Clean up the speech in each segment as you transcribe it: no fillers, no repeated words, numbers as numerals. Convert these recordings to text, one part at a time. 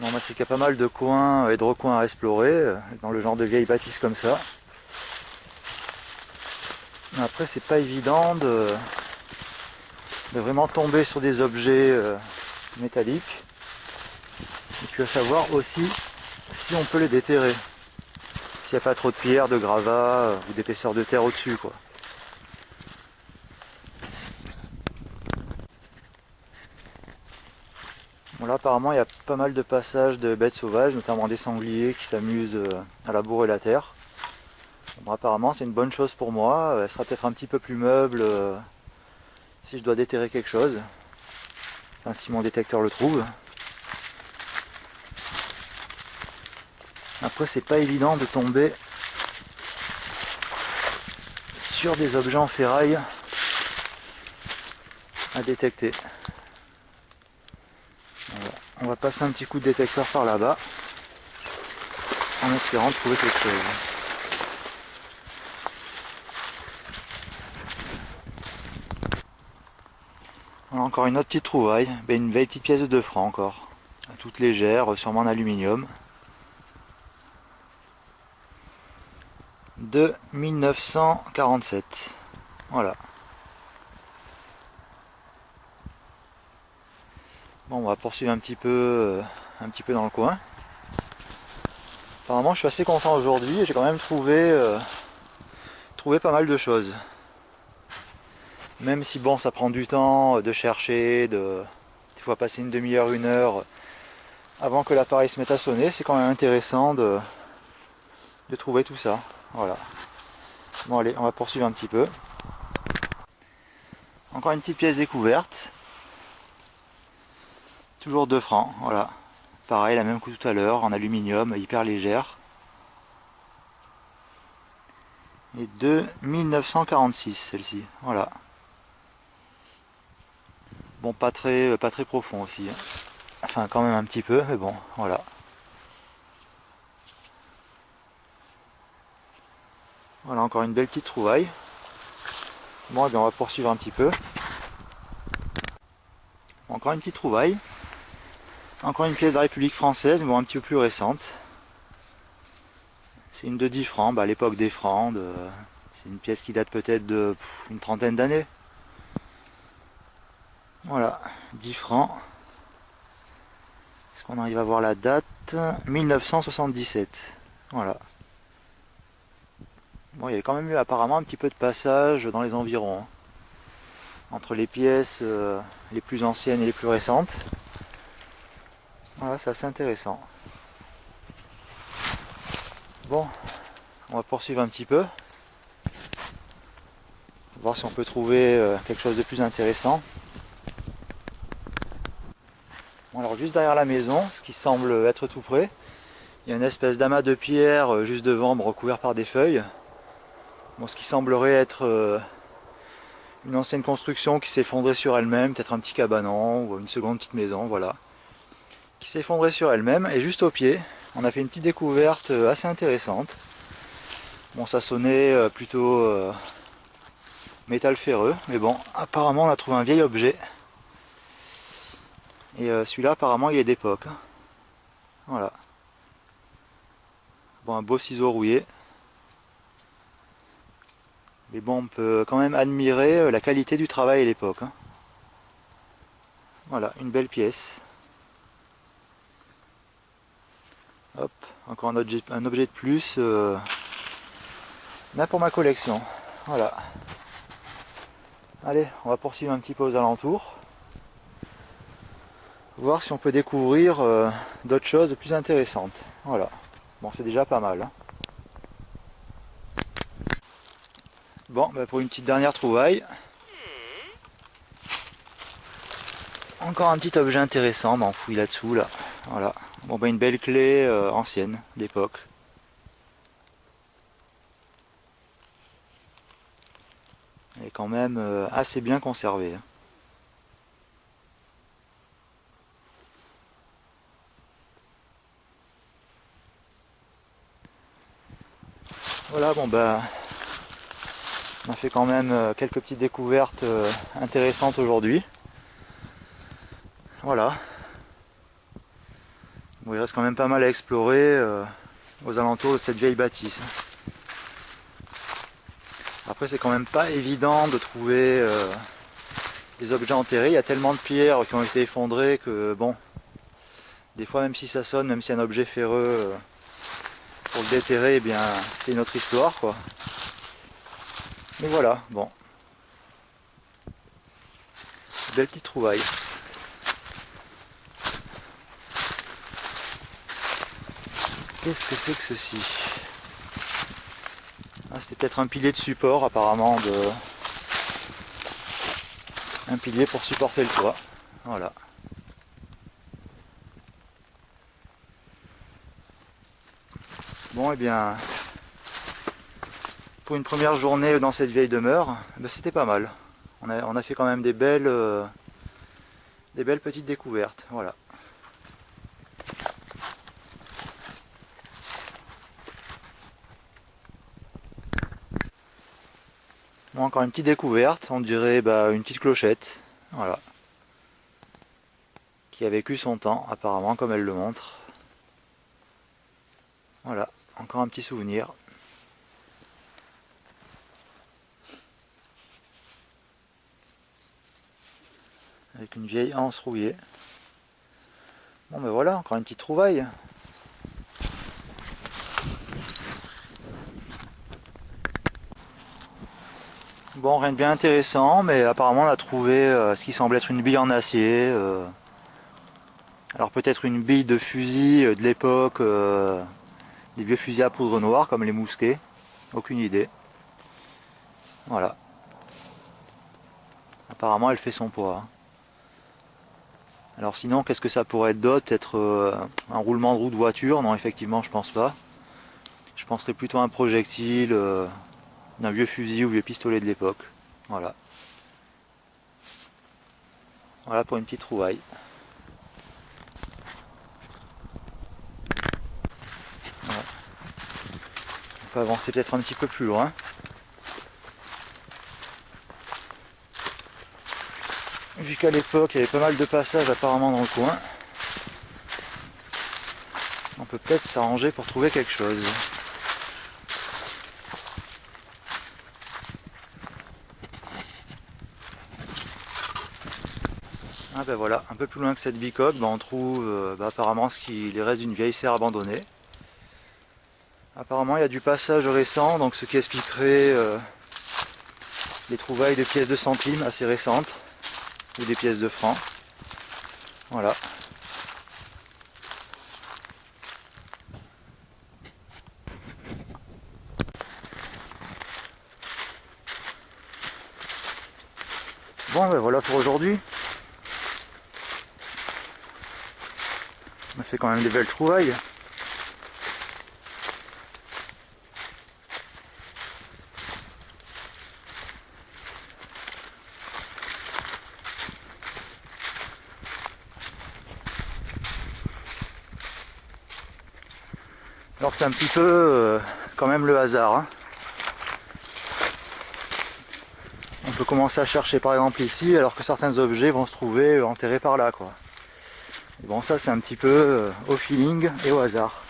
Bon, bah, c'est qu'il y a pas mal de coins et de recoins à explorer dans le genre de vieilles bâtisses comme ça. Mais après, c'est pas évident de vraiment tomber sur des objets métalliques. Et puis à savoir aussi si on peut les déterrer. S'il n'y a pas trop de pierres, de gravats ou d'épaisseur de terre au-dessus, quoi. Bon, là apparemment il y a pas mal de passages de bêtes sauvages, notamment des sangliers qui s'amusent à labourer la terre. Bon, apparemment c'est une bonne chose pour moi, elle sera peut-être un petit peu plus meuble si je dois déterrer quelque chose. Enfin, si mon détecteur le trouve. Après c'est pas évident de tomber sur des objets en ferraille à détecter. On va passer un petit coup de détecteur par là-bas en espérant trouver quelque chose. Voilà encore une autre petite trouvaille, une belle petite pièce de 2 francs encore, toute légère, sûrement en aluminium, de 1947. Voilà. Bon, on va poursuivre un petit peu dans le coin. Apparemment, je suis assez content aujourd'hui et j'ai quand même trouvé pas mal de choses. Même si bon, ça prend du temps de chercher, des fois passer une demi-heure, 1 heure avant que l'appareil se mette à sonner, c'est quand même intéressant de trouver tout ça. Voilà. Bon allez, on va poursuivre un petit peu. Encore une petite pièce découverte. Toujours 2 francs, voilà. Pareil, la même que tout à l'heure, en aluminium, hyper légère. Et de 1946 celle-ci, voilà. Bon, pas très profond aussi. Enfin, quand même un petit peu, mais bon, voilà. Voilà, encore une belle petite trouvaille. Bon, et bien on va poursuivre un petit peu. Encore une petite trouvaille. Encore une pièce de la République française, mais bon, un petit peu plus récente. C'est une de 10 francs, à l'époque des francs. C'est une pièce qui date peut-être de une trentaine d'années. Voilà, 10 francs. Est-ce qu'on arrive à voir la date? 1977. Voilà. Bon, il y a quand même eu apparemment un petit peu de passage dans les environs. Entre les pièces les plus anciennes et les plus récentes. Voilà, c'est assez intéressant. Bon, on va poursuivre un petit peu. Voir si on peut trouver quelque chose de plus intéressant. Bon, alors juste derrière la maison, ce qui semble être tout près, il y a une espèce d'amas de pierre juste devant, recouvert par des feuilles. Bon, ce qui semblerait être une ancienne construction qui s'est effondrée sur elle-même, peut-être un petit cabanon ou une seconde petite maison, voilà. Qui s'est effondrée sur elle-même, et juste au pied, on a fait une petite découverte assez intéressante. Bon, ça sonnait plutôt métal ferreux, mais bon, apparemment on a trouvé un vieil objet. Et celui-là, apparemment, il est d'époque. Voilà. Bon, un beau ciseau rouillé. Mais bon, on peut quand même admirer la qualité du travail à l'époque. Voilà, une belle pièce. Hop, encore un objet de plus. Là pour ma collection. Voilà. Allez, on va poursuivre un petit peu aux alentours. Voir si on peut découvrir d'autres choses plus intéressantes. Voilà. Bon, c'est déjà pas mal. Bon, bah pour une petite dernière trouvaille. Encore un petit objet intéressant, on fouille là-dessous, là. Voilà. Bon, bah une belle clé ancienne, d'époque. Elle est quand même assez bien conservée. Voilà, bon bah on a fait quand même quelques petites découvertes intéressantes aujourd'hui. Voilà. Bon, il reste quand même pas mal à explorer aux alentours de cette vieille bâtisse. Après, c'est quand même pas évident de trouver des objets enterrés. Il y a tellement de pierres qui ont été effondrées que bon, des fois même si ça sonne, même si un objet ferreux pour le déterrer, eh bien c'est une autre histoire quoi. Mais voilà, bon. Belle petite trouvaille. Qu'est-ce que c'est que ceci? Ah, c'était peut-être un pilier de support apparemment, un pilier pour supporter le toit. Voilà. Bon, et bien, pour une première journée dans cette vieille demeure, ben, c'était pas mal. On a fait quand même des belles petites découvertes. Voilà. Bon, encore une petite découverte, on dirait bah, une petite clochette. Voilà. Qui a vécu son temps, apparemment, comme elle le montre. Voilà, encore un petit souvenir. Avec une vieille anse rouillée. Bon ben voilà, encore une petite trouvaille. Bon, rien de bien intéressant, mais apparemment on a trouvé ce qui semble être une bille en acier. Alors peut-être une bille de fusil de l'époque, des vieux fusils à poudre noire comme les mousquets. Aucune idée. Voilà. Apparemment elle fait son poids. Alors sinon, qu'est-ce que ça pourrait être d'autre? Peut-être un roulement de roue de voiture? Non, effectivement, je pense pas. Je penserais plutôt à un projectile d'un vieux fusil ou vieux pistolet de l'époque. Voilà. Voilà pour une petite trouvaille. Voilà. On peut avancer peut-être un petit peu plus loin. Vu qu'à l'époque, il y avait pas mal de passages apparemment dans le coin, on peut peut-être s'arranger pour trouver quelque chose. Ah ben voilà, un peu plus loin que cette bicoque, ben on trouve apparemment les restes d'une vieille serre abandonnée. Apparemment il y a du passage récent, donc ce qui expliquerait les trouvailles de pièces de centimes assez récentes, ou des pièces de francs. Voilà. Bon ben voilà pour aujourd'hui. On a fait quand même des belles trouvailles. Alors c'est un petit peu quand même le hasard. Hein. On peut commencer à chercher par exemple ici alors que certains objets vont se trouver enterrés par là quoi. Et bon ça c'est un petit peu au feeling et au hasard.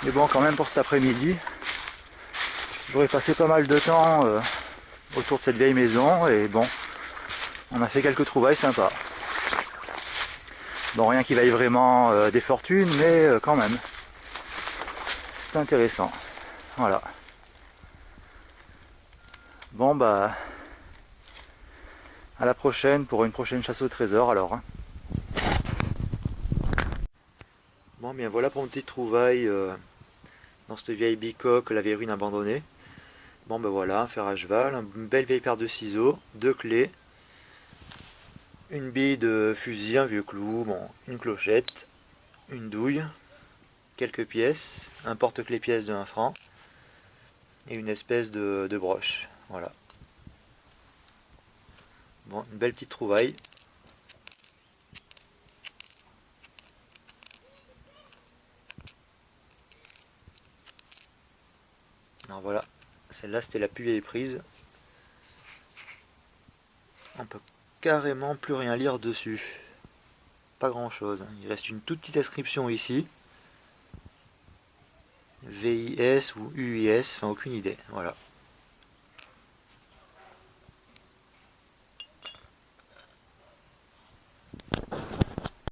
Mais bon quand même pour cet après-midi, j'aurais passé pas mal de temps autour de cette vieille maison et bon, on a fait quelques trouvailles sympas. Bon rien qui vaille vraiment des fortunes mais quand même, c'est intéressant. Voilà. Bon bah à la prochaine pour une prochaine chasse au trésor alors. Hein. Bon bien voilà pour une petite trouvaille dans cette vieille bicoque, la vieille ruine abandonnée. Bon ben voilà, un fer à cheval, une belle vieille paire de ciseaux, deux clés, une bille de fusil, un vieux clou, bon, une clochette, une douille, quelques pièces, un porte-clés pièce de 1 franc et une espèce de broche. Voilà. Bon, une belle petite trouvaille. Alors voilà, celle-là c'était la plus vieille prise. On peut carrément plus rien lire dessus. pas grand chose. Il reste une toute petite inscription ici. VIS ou UIS, enfin aucune idée. Voilà.